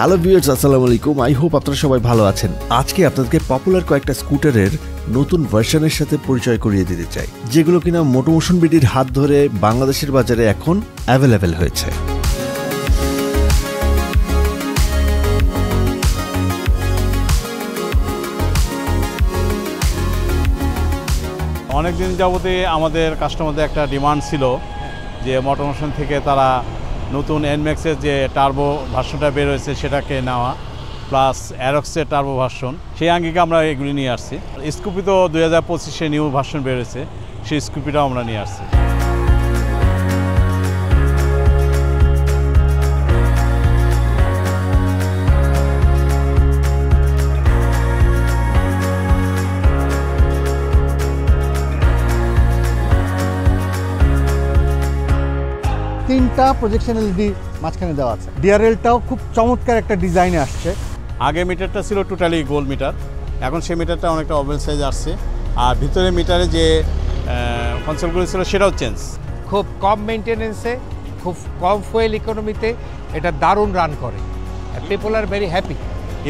Hello viewers, আসসালামু আলাইকুম। I hope আপনারা সবাই ভালো আছেন। আজকে আপনাদেরকে পপুলার কয়েকটা স্কুটারের নতুন ভার্সনের সাথে পরিচয় করিয়ে দিতে চাই, যেগুলো কিনা মোটোমোশন বিডির হাত ধরে বাংলাদেশের বাজারে এখন অ্যাভেলেবেল হয়েছে। অনেকদিন যাবতে আমাদের কাস্টমারদের একটা ডিমান্ড ছিল যে মোটোমোশন থেকে তারা নতুন এনম্যাক্সের যে টার্বো ভার্সনটা বের হয়েছে সেটাকে নেওয়া, প্লাস অ্যারক্সের টার্বো ভার্সন, সেই আঙ্গিকে আমরা এগুলি নিয়ে আসছি। স্কুপি তো 2025-এ নিউ ভার্সন বের হয়েছে, সেই স্কুপিটাও আমরা নিয়ে আসছি। তিনটা প্রজেকশন এলইডি মাঝখানে দেওয়া আছে। ডিআরএলটাও খুব চমৎকার একটা ডিজাইনে আসছে। আগে মিটারটা ছিল টোটালি গোল মিটার, এখন সেই মিটারটা অনেকটা ওভেল সাইজ আসছে, আর ভিতরে মিটারে যে কনসোলগুলো ছিল সেটাও চেঞ্জ। খুব কম মেনটেনেন্সে, খুব কম ফুয়েল ইকোনমিতে এটা দারুণ রান করে। People are very happy.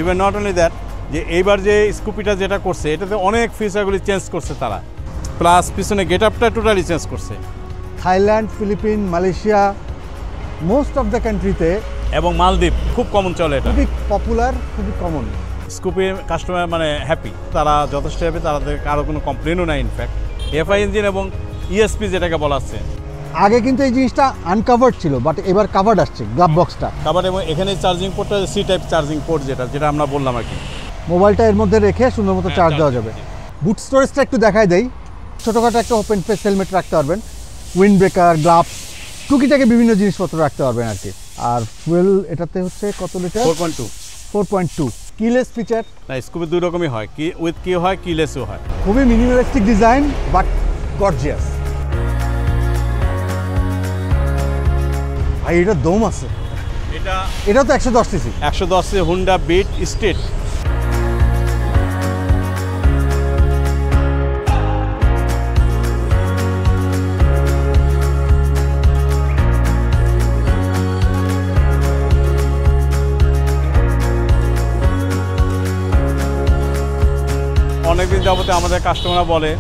Even not only that, যে এইবার যে স্কুপিটা যেটা করছে এটাতে অনেক ফিচারগুলি চেঞ্জ করছে তারা, প্লাস পিছনে গেট আপটা টোটালি চেঞ্জ করছে। Thailand, Philippines, Malaysia, most of the কান্ট্রিতে এবং মালদ্বীপ খুব কমন চলে, এটা খুবই পপুলার, খুবই কমন। স্কুপির কাস্টমার মানে হ্যাপি, তারা যথেষ্ট হ্যাপি, তাদের কারো কোনো কমপ্লেনও নাই। ইনফ্যাক্ট এফআই ইঞ্জিন এবং ইএসপি যেটাকে বলা হচ্ছে, আগে কিন্তু এই জিনিসটা আনকাভার্ড ছিল, বাট এবার কাভার্ড আসছে গ্লাভ বক্সটা কাভার্ড। এবং এখানে চার্জিং পোর্টটা সি টাইপ চার্জিং পোর্ট, যেটা আমরা বললাম আর কি। মোবাইলটা এর মধ্যে রেখে সুন্দর মতো চার্জ দেওয়া যাবে। বুট স্টোরেজটা একটু দেখায় দেই। ছোটোখাটো একটা ওপেন ফেস হেলমেট রাখতে পারবেন, উইন্ড ব্রেকার, গ্লাভস, টুকিটাকে বিভিন্ন জিনিসপত্র রাখতে পারবেন আর কি। আর ফুয়েল এটাতে হচ্ছে কত লিটার? 4.2 keyless feature. না, স্কুপি দুই রকমই হয়, কি উইথ কি হয়, কিলেসও হয়। খুবই মিনিমালিস্টিক ডিজাইন বাট গর্জিয়াস। ভাই এটা দম আছে। এটা তো 110 সিসি। 110 Honda bit street. অনেকদিন যাবতে আমাদের কাস্টমাররা বলে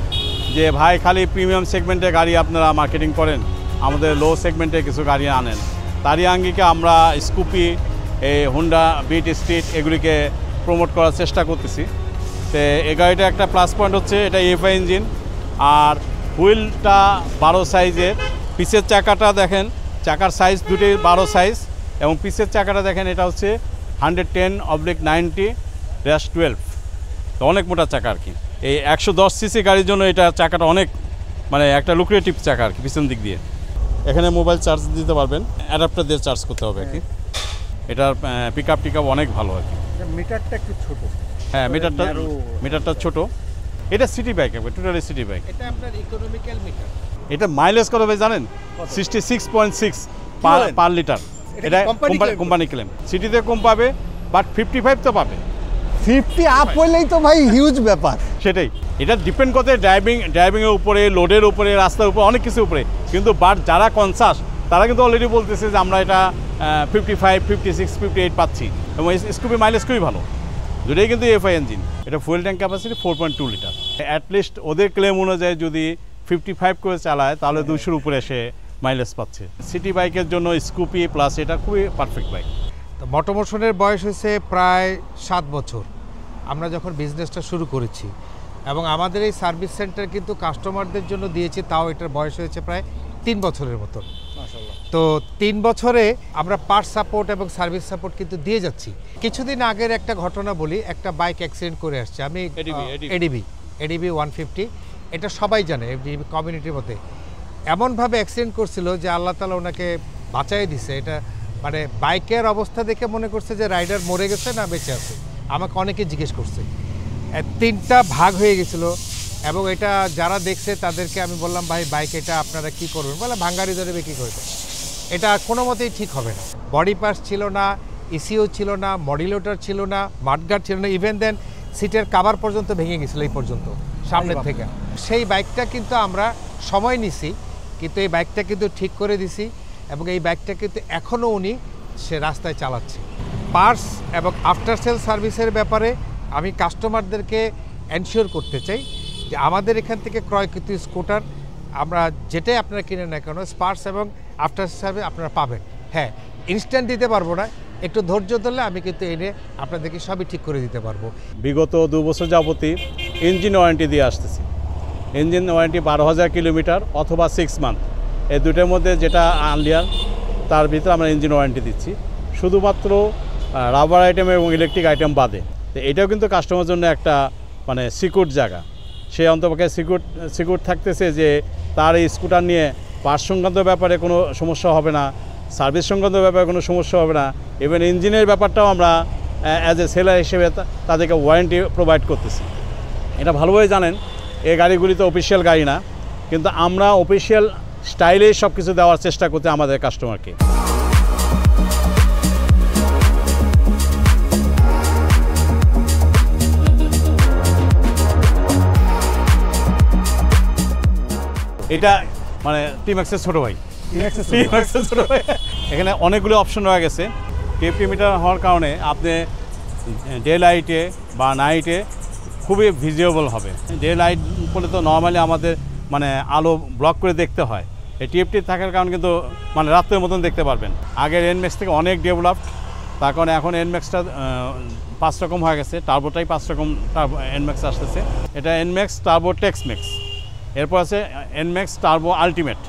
যে ভাই খালি প্রিমিয়াম সেগমেন্টে গাড়ি আপনারা মার্কেটিং করেন, আমাদের লো সেগমেন্টে কিছু গাড়ি আনেন। তারই আঙ্গিকে আমরা স্কুপি, এই হুন্ডা বিট স্ট্রিট এগুলিকে প্রমোট করার চেষ্টা করতেছি। তো এই গাড়িটা একটা প্লাস পয়েন্ট হচ্ছে এটা এফআই ইঞ্জিন, আর হুইলটা 12 সাইজের। পিছের চাকাটা দেখেন, চাকার সাইজ দুটি 12 সাইজ, এবং পিছের চাকাটা দেখেন এটা হচ্ছে 110/90-12, তো অনেক মোটা চাকা আর কি। এই 110 সিসি গাড়ির জন্য এটা চাকাটা অনেক মানে একটা লুক্রেটিভ চাকা আর কি। পিছন দিক দিয়ে এখানে মোবাইল চার্জ দিতে পারবেন, অ্যাডাপ্টার দিয়ে চার্জ করতে হবে আর কি। এটার পিক আপ অনেক ভালো আর কি। মিটারটা একটু ছোট। হ্যাঁ, মিটারটা ছোট। এটা city bike, totally city bike. এটা আপনার ইকোনমিক্যাল মিটার। এটা মাইলেজ কত ভাই জানেন? 66.6 পার লিটার। এটা কোম্পানি ক্লেম। সিটিতে কম পাবে, বাট 55 তো পাবে। 50 আপ হলেই তো ভাই হিউজ ব্যাপার। সেটাই, এটা ডিপেন্ড করতে ড্রাইভিংয়ের উপরে, লোডের উপরে, রাস্তার উপরে, অনেক কিছুর উপরে। কিন্তু বাট যারা কনসাস তারা কিন্তু অলরেডি বলতেছে যে আমরা এটা 55, 56, 58 পাচ্ছি, এবং স্কুপি মাইলেজ খুবই ভালো। দুটোই কিন্তু এফআই ইঞ্জিন। এটা fuel tank capacity 4.2 litre. At least ওদের ক্লেম অনুযায়ী যদি 55 করে চালায় তাহলে 200-র উপরে এসে মাইলেজ পাচ্ছে। সিটি বাইকের জন্য স্কুপি প্লাস এটা খুবই পারফেক্ট বাইক। তো মোটোমোশনের বয়স হয়েছে প্রায় 7 বছর আমরা যখন বিজনেসটা শুরু করেছি, এবং আমাদের এই সার্ভিস সেন্টার কিন্তু কাস্টমারদের জন্য দিয়েছি, তাও এটার বয়স হয়েছে প্রায় 3 বছরের মতন। তো 3 বছরে আমরা পার্ট সাপোর্ট এবং সার্ভিস সাপোর্ট কিন্তু দিয়ে যাচ্ছি। কিছুদিন আগের একটা ঘটনা বলি, একটা বাইক অ্যাক্সিডেন্ট করে আসছে। আমি এডিবি 150, এটা সবাই জানে এডিবি কমিউনিটির মধ্যে। এমনভাবে অ্যাক্সিডেন্ট করছিল যে আল্লাহ তাআলা ওনাকে বাঁচাই দিছে। এটা মানে বাইকের অবস্থা দেখে মনে করছে যে রাইডার মরে গেছে না বেঁচে আছে। আমাকে অনেকে জিজ্ঞেস করছে। 3টা ভাগ হয়ে গেছিলো, এবং এটা যারা দেখছে তাদেরকে আমি বললাম ভাই বাইক এটা আপনারা কী করবেন? বলে ভাঙ্গারি ধরবে কী করবে, এটা কোনো মতেই ঠিক হবে না। বডি পার্টস ছিল না, ইসিও ছিল না, মডিউলেটর ছিল না, মাডগার্ড ছিল না, ইভেন দেন সিটের কাভার পর্যন্ত ভেঙে গেছিলো এই পর্যন্ত সামনের থেকে। সেই বাইকটা কিন্তু আমরা সময় নিছি, কিন্তু এই বাইকটা কিন্তু ঠিক করে দিছি, এবং এই বাইকটা কিন্তু এখনও উনি সে রাস্তায় চালাচ্ছে। পার্টস এবং আফটার সেল সার্ভিসের ব্যাপারে আমি কাস্টমারদেরকে এনশিওর করতে চাই যে আমাদের এখান থেকে ক্রয়কৃত স্কুটার আমরা যেটাই আপনারা কিনেন না কেন পার্টস এবং আফটার সেল সার্ভিস আপনারা পাবেন। হ্যাঁ, ইনস্ট্যান্ট দিতে পারবো না, একটু ধৈর্য ধরলে আমি কিন্তু এনে আপনাদেরকে সবই ঠিক করে দিতে পারবো। বিগত 2 বছর যাবতই ইঞ্জিন ওয়ারেন্টি দিয়ে আসতেছি। ইঞ্জিন ওয়ারেন্টি 12,000 কিলোমিটার অথবা 6 মান্থ, এই দুটোর মধ্যে যেটা আনলিয়ার তার ভিতরে আমরা ইঞ্জিন ওয়ারেন্টি দিচ্ছি, শুধুমাত্র রাবার আইটেম এবং ইলেকট্রিক আইটেম বাদে। তো এটাও কিন্তু কাস্টমারের জন্য একটা মানে সিকিউর জায়গা। সে অন্তপক্ষে সিকিউর থাকতেছে যে তার এই স্কুটার নিয়ে পার্টস সংক্রান্ত ব্যাপারে কোনো সমস্যা হবে না, সার্ভিস সংক্রান্ত ব্যাপারে কোনো সমস্যা হবে না। ইভেন ইঞ্জিনের ব্যাপারটাও আমরা অ্যাজ এ সেলার হিসেবে তাদেরকে ওয়ারেন্টি প্রোভাইড করতেছি। এটা ভালোভাবে জানেন এই গাড়িগুলি তো অফিসিয়াল গাড়ি না, কিন্তু আমরা অফিসিয়াল স্টাইলেই সব কিছু দেওয়ার চেষ্টা করতে আমাদের কাস্টমারকে। এটা মানে টিম্যাক্সের ছোটো ভাই, টিম্যাক্সের ছোটো ভাই। এখানে অনেকগুলো অপশন রয়ে গেছে। টিএফটি মিটার হওয়ার কারণে আপনি ডে লাইটে বা নাইটে খুবই ভিজিবল হবে। ডে লাইট বলে তো নর্মালি আমাদের মানে আলো ব্লক করে দেখতে হয়, এই টিএফটি থাকার কারণে কিন্তু মানে রাত্রের মতন দেখতে পারবেন। আগের এনম্যাক্স থেকে অনেক ডেভেলপড, তার কারণে এখন এনম্যাক্সটা 5 রকম হয়ে গেছে, টার্বোটাই 5 রকম এনম্যাক্স আসতেছে। এটা এনম্যাক্স, টার্বো, টেক্সম্যাক্স। এরপর আছে এনম্যাক্স, টার্বো, আলটিমেট।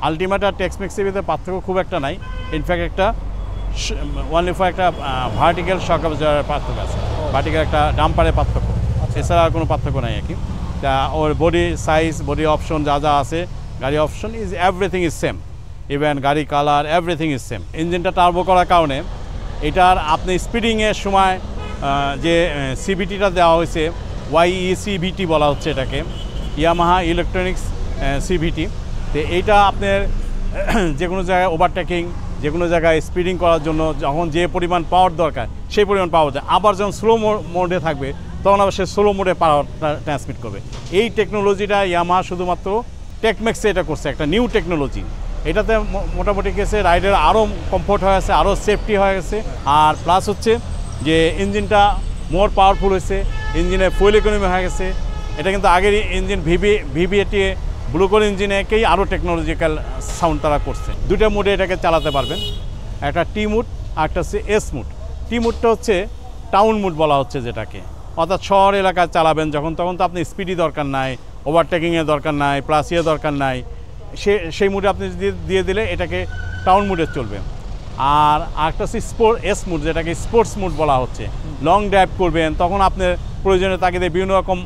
আলটিমেট আর টেক্সম্যাক্সের ভিতরে পার্থক্য খুব একটা নাই, ইনফ্যাক্ট একটা ওয়ানলি ফর একটা ভার্টিক্যাল শক অ্যাবজর্ভারের পার্থক্য আছে, ভার্টিক্যাল একটা ডাম্পারের পার্থক্য, এছাড়া আর কোনো পার্থক্য নাই আর কি। তা ওর বডি সাইজ, বডি অপশন যা যা আছে, গাড়ি option is everything is same, even গাড়ি কালার এভরিথিং ইজ সেম। ইঞ্জিনটা টার্বো করার কারণে এটার আপনি স্পিডিংয়ের সময় যে সিভিটিটা দেওয়া হয়েছে, YECVT বলা হচ্ছে এটাকে, ইয়ামাহা ইলেকট্রনিক্স সিভিটি। তো এইটা আপনার যে কোনো জায়গায় ওভারটেকিং, যে কোনো জায়গায় স্পিডিং করার জন্য যখন যে পরিমাণ পাওয়ার দরকার সেই পরিমাণ পাওয়ার যায়। আবার যখন স্লো মোডে থাকবে তখন আবার সে স্লো মোডে পাওয়ারটা ট্রান্সমিট করবে। এই টেকনোলজিটা ইয়ামাহা শুধুমাত্র টেকম্যাক্সে এটা করছে, একটা নিউ টেকনোলজি। এটাতে মোটামুটি গেছে রাইডের আরও কমফোর্ট হয়ে গেছে, আরও সেফটি হয়ে গেছে। আর প্লাস হচ্ছে যে ইঞ্জিনটা মোর পাওয়ারফুল হয়েছে, ইঞ্জিনের ফুয়েল ইকোনমি হয়ে গেছে। এটা কিন্তু আগের ইঞ্জিন ভিভিএটি ব্লুকোর ইঞ্জিনেকেই আরও টেকনোলজিক্যাল সাউন্ড তারা করছে। দুটো মুডে এটাকে চালাতে পারবেন, একটা টি মুড আর একটা হচ্ছে এস মুড। টি মুডটা হচ্ছে টাউন মুড বলা হচ্ছে যেটাকে, অর্থাৎ শহর এলাকায় চালাবেন যখন, তখন তো আপনি স্পিডই দরকার নাই, ওভারটেকিংয়ের দরকার নাই, প্লাস দরকার নাই, সেই মুডে আপনি দিয়ে দিলে এটাকে টাউন মুডে চলবে। আর একটা হচ্ছে এস মুড, যেটাকে স্পোর্টস মুড বলা হচ্ছে। লং ড্রাইভ করবেন তখন আপনার প্রয়োজনীয় তাগিদে বিভিন্ন রকম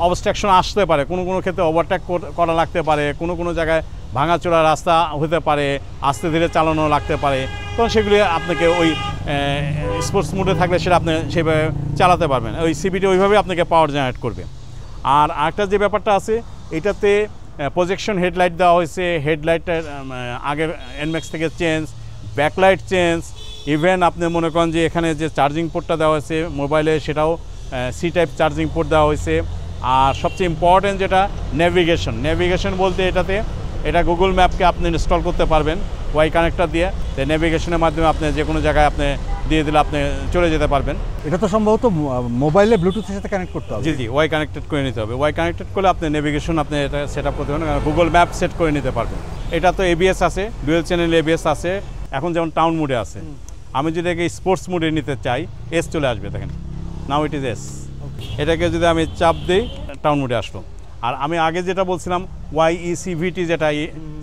অবস্ট্রাকশন আসতে পারে, কোনো ক্ষেত্রে ওভারটেক করা লাগতে পারে, কোনো জায়গায় ভাঙাচোরা রাস্তা হতে পারে, আস্তে ধীরে চালানো লাগতে পারে, তখন সেগুলি আপনাকে ওই স্পোর্টস মুডে থাকলে সেটা আপনি সেভাবে চালাতে পারবেন। ওই সিভিটি ওইভাবে আপনাকে পাওয়ার জেনারেট করবে। আর আরেকটা যে ব্যাপারটা আছে, এটাতে প্রজেকশন হেডলাইট দেওয়া হয়েছে। হেডলাইটের আগের এনম্যাক্স থেকে চেঞ্জ, ব্যাকলাইট চেঞ্জ, ইভেন আপনি মনে করেন যে এখানে যে চার্জিং পোর্টটা দেওয়া হয়েছে মোবাইলে, সেটাও সি টাইপ চার্জিং পোর্ট দেওয়া হয়েছে। আর সবচেয়ে ইম্পর্টেন্ট যেটা নেভিগেশন বলতে এটা গুগল ম্যাপকে আপনি ইনস্টল করতে পারবেন ওয়াই কানেক্টর দিয়ে। তো নেভিগেশনের মাধ্যমে আপনি যে কোনো জায়গায় আপনি দিয়ে দিলে আপনি চলে যেতে পারবেন। এটা তো সম্ভবত মোবাইলে ব্লুটুথের সাথে কানেক্ট করতে হবে। জি ওয়াই কানেক্টেড করে নিতে হবে। ওয়াই কানেক্টেড করলে আপনি নেভিগেশন আপনি এটা সেট আপ করতে পারবেন, গুগল ম্যাপ সেট করে নিতে পারবেন। এটা তো এবিএস আছে, ডুয়েল চ্যানেল এবিএস আছে। এখন যেমন টাউন মুডে আছে, আমি যদি এটাকে স্পোর্টস মুডে নিতে চাই, এস চলে আসবে, দেখেন নাও ইট ইজ এস। এটাকে যদি আমি চাপ দিই টাউন মুডে আসলো। আর আমি আগে যেটা বলছিলাম YECVT, যেটা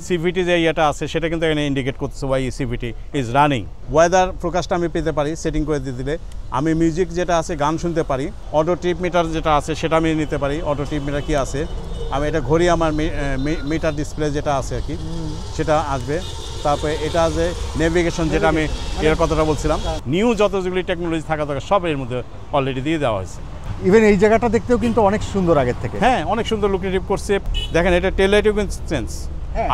সিভিটি যে ইয়েটা আছে সেটা কিন্তু এখানে ইন্ডিকেট করতেছে YECVT ইজ রানিং। ওয়েদার ফোরকাস্টটা আমি পেতে পারি সেটিং করে দিয়ে দিলে। আমি মিউজিক যেটা আছে গান শুনতে পারি। অটো ট্রিপ মিটার যেটা আছে সেটা আমি নিতে পারি। অটো ট্রিপ মিটার কী আছে, আমি এটা ঘড়ি আমার মিটার ডিসপ্লে যেটা আছে আর কি সেটা আসবে। তারপরে এটা যে নেভিগেশন, যেটা আমি এর কথাটা বলছিলাম, নিউ যত যেগুলি টেকনোলজি থাকা দরকার সব এর মধ্যে অলরেডি দিয়ে দেওয়া হয়েছে। ইভেন এই জায়গাটা দেখতেও কিন্তু অনেক সুন্দর আগের থেকে। হ্যাঁ, অনেক সুন্দর লুক্রেটিভ করছে। দেখেন এটা টেল লাইটও কিন্তু চেঞ্জ।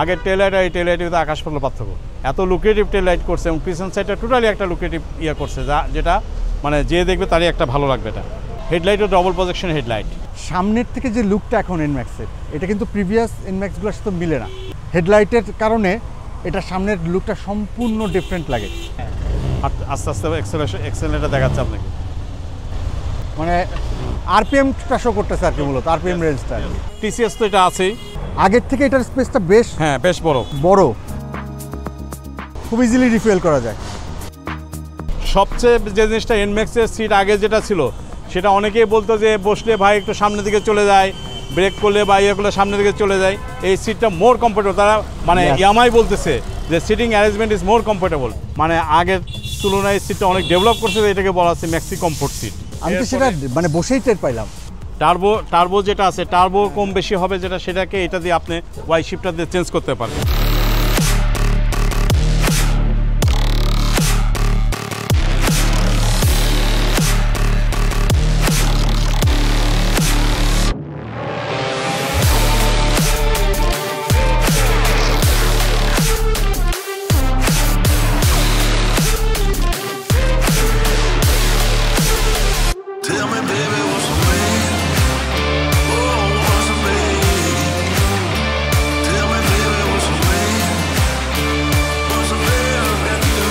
আগের টেল লাইট আর এই টেল লাইটের আকাশ পাতাল পার্থক্য। এত লুক্রেটিভ টেল লাইট করছে এবং পিছন সাইডটা টোটালি একটা লুক্রেটিভ ইয়ে করছে, যেটা মানে যে দেখবে তারই একটা ভালো লাগবে। এটা হেডলাইটও ডবল প্রজেকশন হেডলাইট। সামনের থেকে যে লুকটা এখন এনম্যাক্সের, এটা কিন্তু প্রিভিয়াস এনম্যাক্সগুলোর সাথে মিলে না। হেডলাইটের কারণে এটা সামনের লুকটা সম্পূর্ণ ডিফারেন্ট লাগে। আস্তে আস্তে এক্সেলেটার দেখাচ্ছে আপনাকে। মানে আরপিএমটা শো করতেছে আর কি, মূলত আরপিএম রেঞ্জটা। টিসিএস তো এটা আছেই, আগের থেকে এটার স্পেসটা বেশ হ্যাঁ বেশ বড়, খুব ইজিলি রিফুয়েল করা যায়। সবচেয়ে যে জিনিসটা এনম্যাক্সের সিট আগে যেটা ছিল সেটা অনেকেই বলতো যে বসলে ভাই একটু সামনের দিকে চলে যায়, ব্রেক করলে বা ইয়ে করলে সামনের দিকে চলে যায়। এই সিটটা মোর কমফোর্টেবল, তারা মানে ইয়ামাই বলতেছে যে seating arrangement is more comfortable, মানে আগের তুলনায় সিটটা অনেক ডেভেলপ করছে, এটাকে বলা হচ্ছে ম্যাক্সি কমফোর্ট সিট। আমি তো সেটা মানে বসেই টের পাইলাম। টার্বো যেটা আছে, টার্বো কম বেশি হবে যেটা, সেটাকে এটা দিয়ে আপনি ওয়াই শিফটার দিয়ে চেঞ্জ করতে পারবেন। Tell me, baby, what's the way? Oh, what's the way? Tell me, baby, what's the way? What's the way I got to do?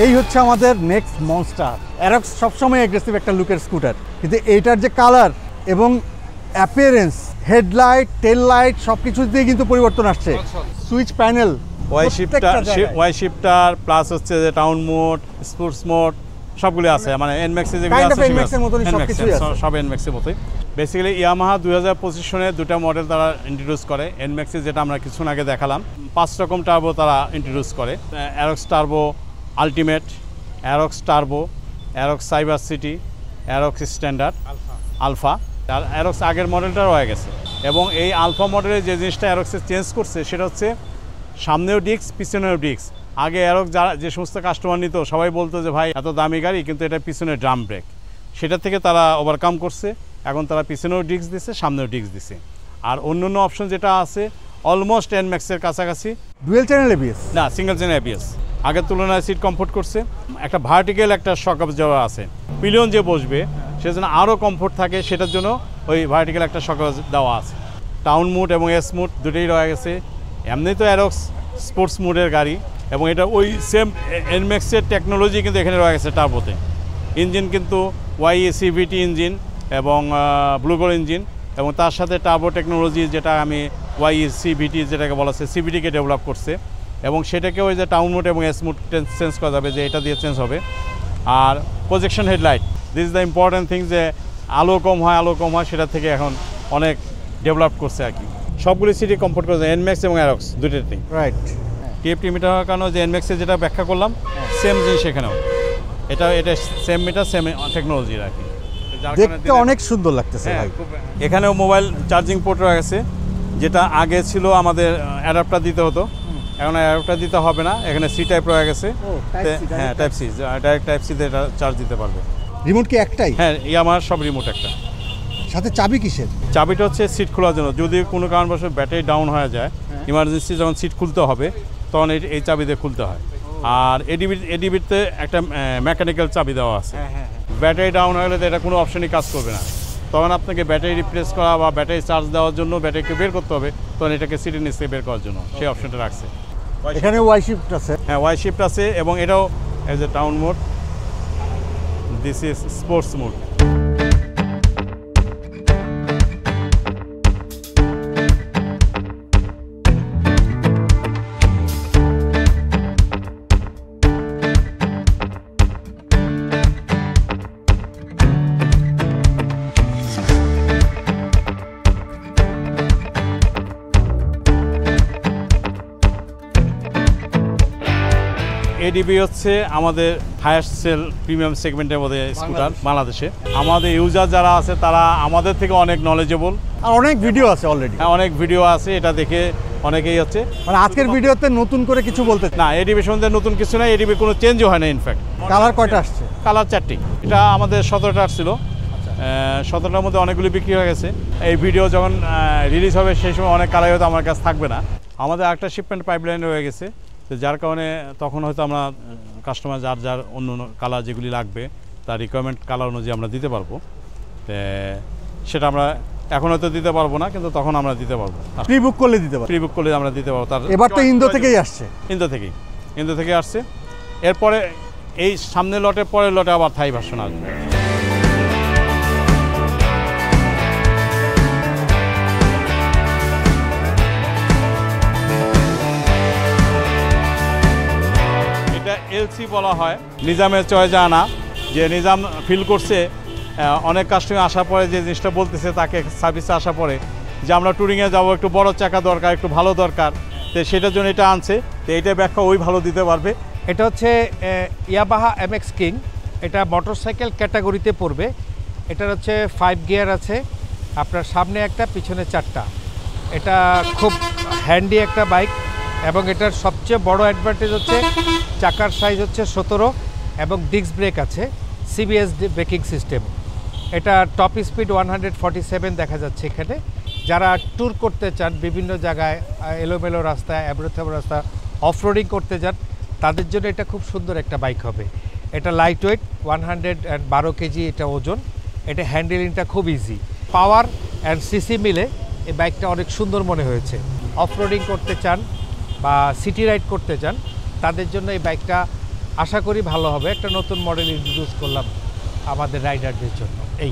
এই হচ্ছে আমাদের নেক্সট মনস্টার। অ্যারক্স সবসময় অ্যাগ্রেসিভ একটা লুকের স্কুটার, কিন্তু এইটার যে কালার এবং অ্যাপিয়ারেন্স, হেডলাইট, টেল লাইট সব কিছু দিয়ে কিন্তু পরিবর্তন আসছে। Switch panel, Y shifter plus হচ্ছে যে টাউন মোড, স্পোর্টস মোড সবগুলো আছে, মানে এনম্যাক্সে যেগুলো Kind of আছে NMAX এর মতনই সবকিছুই আছে। সব এনম্যাক্সের মতোই। বেসিক্যালি ইয়ামাহা 2025 সনে দুটা মডেল তারা ইন্ট্রোডিউস করে। এনম্যাক্সে যেটা আমরা কিছুক্ষণ আগে দেখালাম, 5 রকম টার্বো তারা ইন্ট্রোডিউস করে। Aerox Turbo Ultimate, Aerox Turbo, Aerox Cyber City, Aerox Standard, Alpha. আর অ্যারক্স আগের মডেলটা রয়ে গেছে, এবং এই আলফা মডেলে যে জিনিসটা অ্যারক্সে চেঞ্জ করছে সেটা হচ্ছে সামনেও ডিস্ক, পিছনেও ডিস্ক। আগে অ্যারক্স যারা যে সমস্ত কাস্টমার নিত সবাই বলতো যে ভাই এত দামি গাড়ি কিন্তু এটা পিছনে ড্রাম ব্রেক, সেটা থেকে তারা ওভারকাম করছে। এখন তারা পিছনেও ডিস্ক দিছে, সামনেও ডিস্ক দিছে। আর অন্য অপশন যেটা আছে অলমোস্ট এনম্যাক্সের কাছাকাছি। ডুয়েল চ্যানেল এবিএস না, সিঙ্গেল চ্যানেল এবিএস। আগের তুলনায় সিট কমফোর্ট করছে, একটা ভার্টিক্যাল একটা শক অ্যাবজর্ভার আছে, পিলিয়ন যে বসবে সেজন্য আরও কমফোর্ট থাকে, সেটার জন্য ওই ভার্টিক্যাল একটা শক দেওয়া আছে। টাউন মুড এবং এস মুড দুটোই রয়ে গেছে। এমনি তো অ্যারক্স স্পোর্টস মুডের গাড়ি, এবং এটা ওই সেম এনম্যাক্সের টেকনোলজি কিন্তু এখানে রয়ে গেছে টার্বোতে। ইঞ্জিন কিন্তু YACVT ইঞ্জিন এবং ব্লুগোর ইঞ্জিন, এবং তার সাথে টার্বো টেকনোলজি যেটা আমি YACVT যেটাকে বলা হচ্ছে সিভিটিকে ডেভেলপ করছে, এবং সেটাকে ওই যে টাউন মোড এবং এস মোড চেঞ্জ করা যাবে, যে এটা দিয়ে চেঞ্জ হবে। আর projection headlight, this is the important thing, যে আলো কম হয় সেটা থেকে এখন অনেক ডেভেলপ করছে আর কি। সবগুলি সিটি কমফোর্ট করেছে এনম্যাক্স এবং অ্যারক্স দুটোতেই। রাইট। TFT মিটার হওয়ার কারণে যে এনম্যাক্সে যেটা ব্যাখ্যা করলাম সেম জিনিস এখানেও, এটা সেম মিটার, সেম টেকনোলজি আর কি। দেখতে অনেক সুন্দর লাগতেছে ভাই। এখানেও মোবাইল চার্জিং পোর্ট রয়ে গেছে, যেটা আগে ছিল আমাদের অ্যাডাপ্টার দিতে হতো, এখন অ্যাডাপ্টার দিতে হবে না। এখানে সি টাইপ রয়ে গেছে, হ্যাঁ টাইপ সি, ডাইরেক্ট টাইপ সিতে এটা চার্জ দিতে পারবে। রিমোট কি একটাই? হ্যাঁ, ইয়ামার সব রিমোট একটা। সাথে চাবি কিসের? চাবিটা হচ্ছে সিট খোলার জন্য, যদি কোনো কারণবশত ব্যাটারি ডাউন হয়ে যায়, ইমার্জেন্সি যখন সিট খুলতে হবে তখন এই চাবি দিয়ে খুলতে হয়। আর এডিবিতে একটা মেকানিক্যাল চাবি দেওয়া আছে। ব্যাটারি ডাউন হয়ে গেলে তো এটা কোনো অপশনই কাজ করবে না, তখন আপনাকে ব্যাটারি রিপ্লেস করা বা ব্যাটারি চার্জ দেওয়ার জন্য ব্যাটারিকে বের করতে হবে, তখন এটাকে সিটির নিচ থেকে বের করার জন্য সেই অপশনটা রাখছে। এখানে ওয়াই শিফট আছে। হ্যাঁ, ওয়াই শিফট আছে, এবং এটাও as a town mode, this is sports mode. ADB হচ্ছে আমাদের হায়েস্ট সেল প্রিমিয়াম সেগমেন্টের মধ্যে স্কুটার বাংলাদেশে। আমাদের ইউজার যারা আছে তারা আমাদের থেকে অনেক নলেজেবল, আর অনেক ভিডিও আছে অলরেডি। অনেক ভিডিও আছে, এটা দেখে অনেকেই হচ্ছে। মানে আজকের ভিডিওতে নতুন করে কিছু বলতে না, এডিবি সম্বন্ধে নতুন কিছু নাই, এডিবি কোনো চেঞ্জও হয় না। ইনফ্যাক্ট কালার কয়টা আসছে? কালার 4টি। এটা আমাদের 17টা আসছিল, 17টার মধ্যে অনেকগুলি বিক্রি হয়ে গেছে। এই ভিডিও যখন রিলিজ হবে সেই সময় অনেক কালার হয়তো আমার কাছে থাকবে না। আমাদের একটা শিপমেন্ট পাইপলাইন রয়ে গেছে, তো যার কারণে তখন হয়তো আমরা কাস্টমার যার অন্য কালার যেগুলি লাগবে তার রিকোয়ারমেন্ট কালার অনুযায়ী আমরা দিতে পারবো। সেটা আমরা এখন হয়তো দিতে পারবো না, কিন্তু তখন আমরা দিতে পারবো। প্রি বুক করলে দিতে পারবেন। প্রি বুক করলে আমরা দিতে পারবো। তার এবার তো ইন্দো থেকেই আসছে। ইন্দো থেকে আসছে। এরপরে এই সামনের লটের পরের লটে আবার থাই ভার্সন আসবে। এটা এলসি বলা হয়, নিজামের চয়েসে আনা, যে নিজাম ফিল করছে অনেক কাস্টমার আসার পরে যে জিনিসটা বলতেছে তাকে সার্ভিসে আসার পরে যে আমরা ট্যুরিংয়ে যাবো, একটু বড় চাকা দরকার, একটু ভালো দরকার, তো সেটার জন্য এটা আনছে। তো এইটা ব্যাখ্যা ওই ভালো দিতে পারবে। এটা হচ্ছে ইয়ামাহা MX কিং, এটা মোটরসাইকেল ক্যাটাগরিতে পড়বে। এটার হচ্ছে 5 গিয়ার আছে, আপনার সামনে একটা পিছনে 4টা। এটা খুব হ্যান্ডি একটা বাইক, এবং এটার সবচেয়ে বড় অ্যাডভান্টেজ হচ্ছে চাকার সাইজ হচ্ছে 17 এবং ডিস্ক ব্রেক আছে, CBS ব্রেকিং সিস্টেম। এটা টপ স্পিড 147 দেখা যাচ্ছে এখানে। যারা ট্যুর করতে চান বিভিন্ন জায়গায়, এলোমেলো রাস্তায়, অ্যাব্রোথেবো রাস্তা, অফরোডিং করতে যান, তাদের জন্য এটা খুব সুন্দর একটা বাইক হবে। এটা লাইট ওয়েট, 112 কেজি এটা ওজন। এটা হ্যান্ডেলিংটা খুব ইজি। পাওয়ার অ্যান্ড সিসি মিলে এই বাইকটা অনেক সুন্দর মনে হয়েছে। অফরোডিং করতে চান বা সিটি রাইড করতে চান, তাদের জন্য এই বাইকটা আশা করি ভালো হবে। একটা নতুন মডেল ইন্ট্রোডিউস করলাম আমাদের রাইডারদের জন্য। এই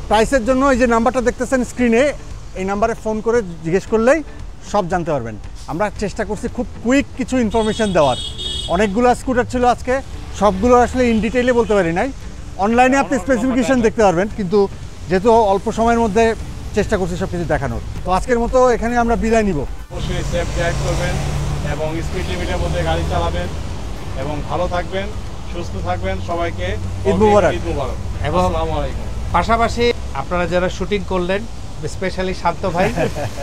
প্রাইসের জন্য এই যে নাম্বারটা দেখতেছেন স্ক্রিনে, এই নাম্বারে ফোন করে জিজ্ঞেস করলেই সব জানতে পারবেন। আমরা চেষ্টা করছি খুব কুইক কিছু ইনফরমেশন দেওয়ার। অনেকগুলো স্কুটার ছিল আজকে, সবগুলো আসলে ইন ডিটেইলে বলতে পারি নাই। অনলাইনে আপনি স্পেসিফিকেশন দেখতে পারবেন, কিন্তু যেহেতু অল্প সময়ের মধ্যে চেষ্টা করছি সব কিছু দেখানোর। তো আজকের মতো এখানে আমরা বিদায় নিব। অবশ্যই সেফ ড্রাইভ করবেন এবং স্পিড লিমিটের মধ্যে গাড়ি চালাবেন এবং ভালো থাকবেন, সুস্থ থাকবেন। সবাইকে ঈদ মুবারক। ঈদ মুবারক এবং আসসালামু আলাইকুম। পাশাপাশি আপনারা যারা শুটিং করলেন, স্পেশালি শান্ত ভাই,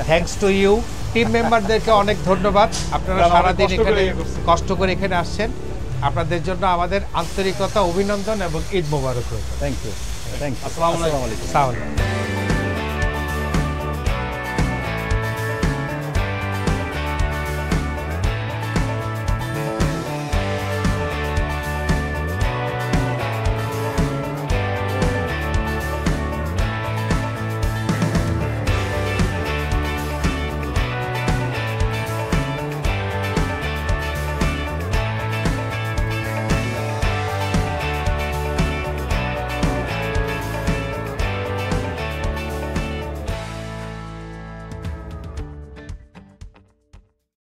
থ্যাঙ্কস টু ইউ। টিম মেম্বারদেরকে অনেক ধন্যবাদ। আপনারা সারাদিন এখানে কষ্ট করে এখানে আসছেন। আপনাদের জন্য আমাদের আন্তরিকতা, অভিনন্দন এবং ঈদ মোবারক। Thank you. আসসালামু আলাইকুম। সালাম।